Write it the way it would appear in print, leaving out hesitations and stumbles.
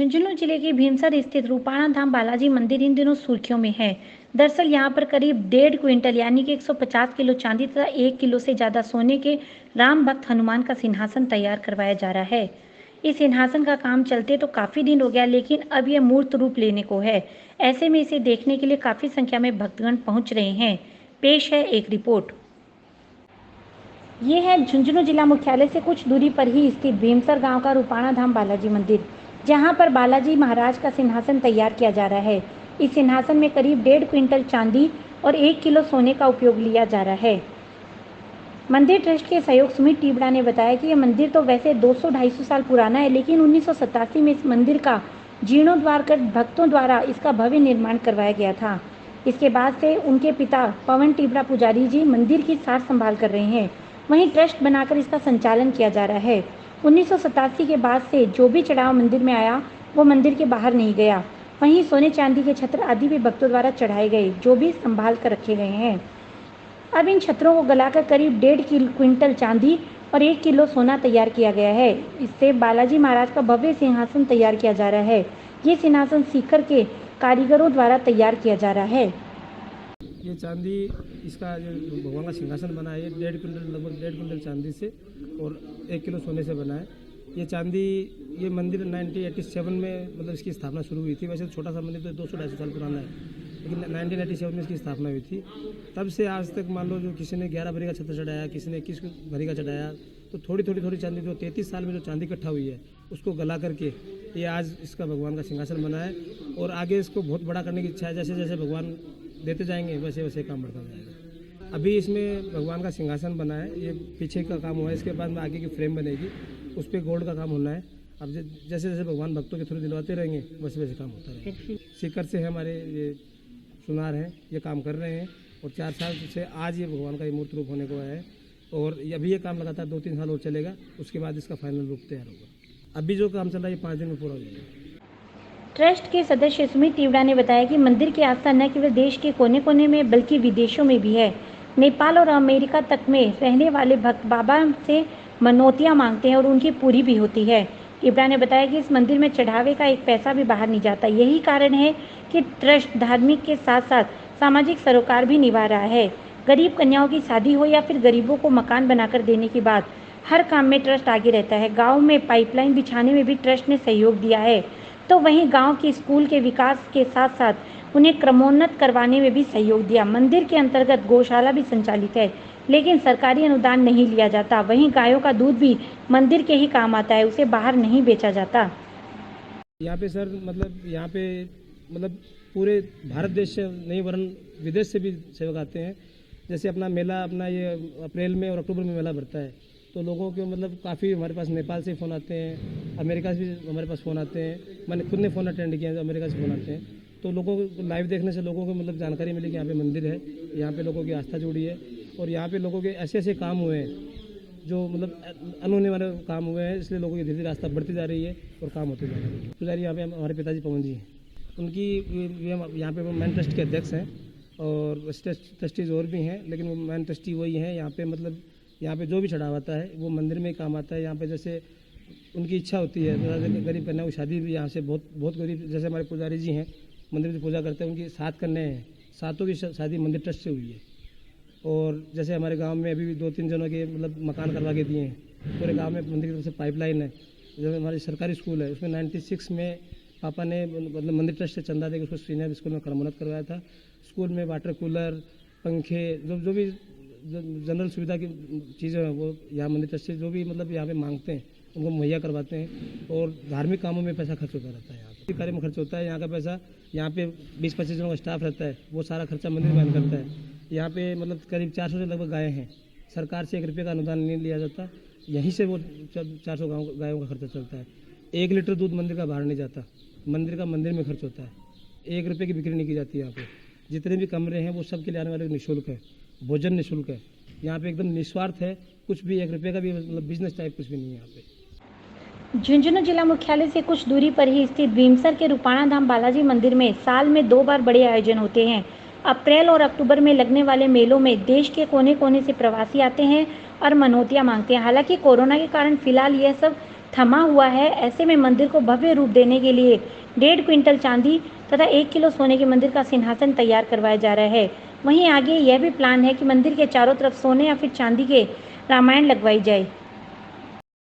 झुंझुनू जिले के भीमसर स्थित रूपाणा धाम बालाजी मंदिर इन दिनों सुर्खियों में है। दरअसल यहां पर करीब 1.5 क्विंटल यानी कि 150 किलो चांदी तथा 1 किलो से ज्यादा सोने के राम भक्त हनुमान का सिंहासन तैयार करवाया जा रहा है। इस सिंहासन का काम चलते तो काफी दिन हो गया, लेकिन अब यह मूर्त रूप लेने को है। ऐसे में इसे देखने के लिए काफी संख्या में भक्तगण पहुंच रहे हैं। पेश है एक रिपोर्ट। ये है झुंझुनू जिला मुख्यालय से कुछ दूरी पर ही स्थित भीमसर गांव का रूपाणा धाम बालाजी मंदिर, जहां पर बालाजी महाराज का सिंहासन तैयार किया जा रहा है। इस सिंहासन में करीब 1.5 क्विंटल चांदी और 1 किलो सोने का उपयोग लिया जा रहा है। मंदिर ट्रस्ट के सहयोग सुमित टीबड़ा ने बताया कि यह मंदिर तो वैसे 200-250 साल पुराना है, लेकिन 1987 में इस मंदिर का जीर्णोद्धार कर भक्तों द्वारा इसका भव्य निर्माण करवाया गया था। इसके बाद से उनके पिता पवन टीबड़ा पुजारी जी मंदिर की सार संभाल कर रहे हैं। वहीं ट्रस्ट बनाकर इसका संचालन किया जा रहा है। 1987 के बाद से जो भी चढ़ावा मंदिर में आया वो मंदिर के बाहर नहीं गया। वहीं सोने चांदी के छत्र आदि भी भक्तों द्वारा चढ़ाए गए, जो भी संभाल कर रखे गए हैं। अब इन छत्रों को गलाकर करीब 1.5 क्विंटल चांदी और 1 किलो सोना तैयार किया गया है। इससे बालाजी महाराज का भव्य सिंहासन तैयार किया जा रहा है। ये सिंहासन सीकर के कारीगरों द्वारा तैयार किया जा रहा है। ये चांदी, इसका जो भगवान का सिंहासन बना है, ये 1.5 क्विंटल, लगभग 1.5 क्विंटल चांदी से और 1 किलो सोने से बना है। ये चांदी, ये मंदिर 1987 में मतलब इसकी स्थापना शुरू हुई थी। वैसे छोटा सा मंदिर तो 200-250 साल पुराना है, लेकिन 1987 में इसकी स्थापना हुई थी। तब से आज तक मान लो जो किसी ने 11 भरी का छत्र चढ़ाया, किसी ने 21 भरी का चढ़ाया, तो थोड़ी थोड़ी चांदी, जो 33 साल में जो चांदी इकट्ठा हुई है उसको गला करके ये आज इसका भगवान का सिंहासन बना है। और आगे इसको बहुत बड़ा करने की इच्छा है। जैसे जैसे भगवान देते जाएंगे वैसे वैसे काम बढ़ता जाएगा। अभी इसमें भगवान का सिंहासन बना है, ये पीछे का काम हुआ है। इसके बाद में आगे की फ्रेम बनेगी, उस पर गोल्ड का काम होना है। अब जैसे जैसे भगवान भक्तों के थ्रू दिलवाते रहेंगे वैसे वैसे काम होता रहेगा। सीकर से हमारे ये सुनार हैं, ये काम कर रहे हैं और 4 साल से आज ये भगवान का ये मूर्त रूप होने को आया है। और अभी ये काम लगातार 2-3 साल और चलेगा, उसके बाद इसका फाइनल रूप तैयार होगा। अभी जो काम चल रहा है ये 5 दिन में पूरा हो जाएगा। ट्रस्ट के सदस्य सुमित टीबड़ा ने बताया कि मंदिर की आस्था न केवल देश के कोने कोने में बल्कि विदेशों में भी है। नेपाल और अमेरिका तक में रहने वाले भक्त बाबा से मनौतियां मांगते हैं और उनकी पूरी भी होती है। टीबड़ा ने बताया कि इस मंदिर में चढ़ावे का एक पैसा भी बाहर नहीं जाता। यही कारण है कि ट्रस्ट धार्मिक के साथ साथ सामाजिक सरोकार भी निभा रहा है। गरीब कन्याओं की शादी हो या फिर गरीबों को मकान बनाकर देने की बात, हर काम में ट्रस्ट आगे रहता है। गाँव में पाइपलाइन बिछाने में भी ट्रस्ट ने सहयोग दिया है, तो वहीं गांव के स्कूल के विकास के साथ साथ उन्हें क्रमोन्नत करवाने में भी सहयोग दिया। मंदिर के अंतर्गत गौशाला भी संचालित है, लेकिन सरकारी अनुदान नहीं लिया जाता। वहीं गायों का दूध भी मंदिर के ही काम आता है, उसे बाहर नहीं बेचा जाता। यहाँ पे सर यहाँ पे पूरे भारत देश से नहीं वरन विदेश से भी सेवक आते हैं। जैसे अपना मेला, अपना ये अप्रैल में और अक्टूबर में मेला भरता है, तो लोगों के काफ़ी हमारे पास नेपाल से फ़ोन आते हैं, अमेरिका से भी हमारे पास फ़ोन आते हैं। मैंने खुद ने फ़ोन अटेंड किया है, अमेरिका से फ़ोन आते हैं। तो लोगों को लाइव देखने से लोगों को जानकारी मिली कि यहाँ पे मंदिर है, यहाँ पे लोगों की आस्था जुड़ी है। और यहाँ पे लोगों के ऐसे ऐसे काम हुए हैं जो अनहोने वाले काम हुए हैं, इसलिए लोगों की धीरे धीरे आस्था बढ़ती जा रही है और काम होते जा रहे हैं। पुजारी यहाँ पे हमारे पिताजी पवन जी हैं, उनकी यहाँ पे वो मैन ट्रस्ट के अध्यक्ष हैं और ट्रस्टीज और भी हैं, लेकिन वो मैन ट्रस्टी वही हैं। यहाँ पे जो भी चढ़ावाता है वो मंदिर में ही काम आता है। यहाँ पे जैसे उनकी इच्छा होती है गरीब कन्या की शादी भी यहाँ से बहुत गरीब, जैसे हमारे पुजारी जी हैं मंदिर में पूजा करते हैं, उनकी 7 कन्याएं हैं, 7 की शादी मंदिर ट्रस्ट से हुई है। और जैसे हमारे गांव में अभी भी 2-3 जनों के मकान करवा के दिए हैं। पूरे गांव में मंदिर की तरफ से पाइपलाइन है। जब हमारी सरकारी स्कूल है उसमें 96 में पापा ने मंदिर ट्रस्ट से चंदा देकर उसको सीनियर स्कूल में क्रमोन्नत करवाया था। स्कूल में वाटर कूलर, पंखे, जो भी जनरल सुविधा की चीज़ें हैं वो यहाँ मंदिर ट्रस्ट से जो भी यहाँ पे मांगते हैं उनको मुहैया करवाते हैं। और धार्मिक कामों में पैसा खर्च होता रहता है, यहाँ पे कार्य में खर्च होता है। यहाँ का पैसा, यहाँ पे 20-25 जनों का स्टाफ रहता है, वो सारा खर्चा मंदिर में करता है। यहाँ पे करीब 400 से लगभग गायें हैं। सरकार से 1 रुपये का अनुदान नहीं लिया जाता, यहीं से वो 400 गायों का खर्चा चलता है। 1 लीटर दूध मंदिर का बाहर नहीं जाता, मंदिर में खर्च होता है। 1 रुपये की बिक्री नहीं की जाती। यहाँ पे जितने भी कमरे हैं वो सब के लिए आने वाले निःशुल्क है, भोजन निःशुल्क है। यहाँ पे एकदम निस्वार्थ है, कुछ भी 1 रुपये का भी बिजनेस टाइप कुछ भी नहीं है यहाँ पे। झुंझुनू जिला मुख्यालय से कुछ दूरी पर ही स्थित भीमसर के रूपाणा धाम बालाजी मंदिर में साल में 2 बार बड़े आयोजन होते हैं। अप्रैल और अक्टूबर में लगने वाले मेलों में देश के कोने कोने से प्रवासी आते हैं और मनौतियां मांगते हैं। हालांकि कोरोना के कारण फिलहाल यह सब थमा हुआ है। ऐसे में मंदिर को भव्य रूप देने के लिए 1.5 क्विंटल चांदी तथा 1 किलो सोने के मंदिर का सिंहासन तैयार करवाया जा रहा है। वहीं आगे यह भी प्लान है कि मंदिर के चारों तरफ सोने या फिर चांदी के रामायण लगवाई जाए।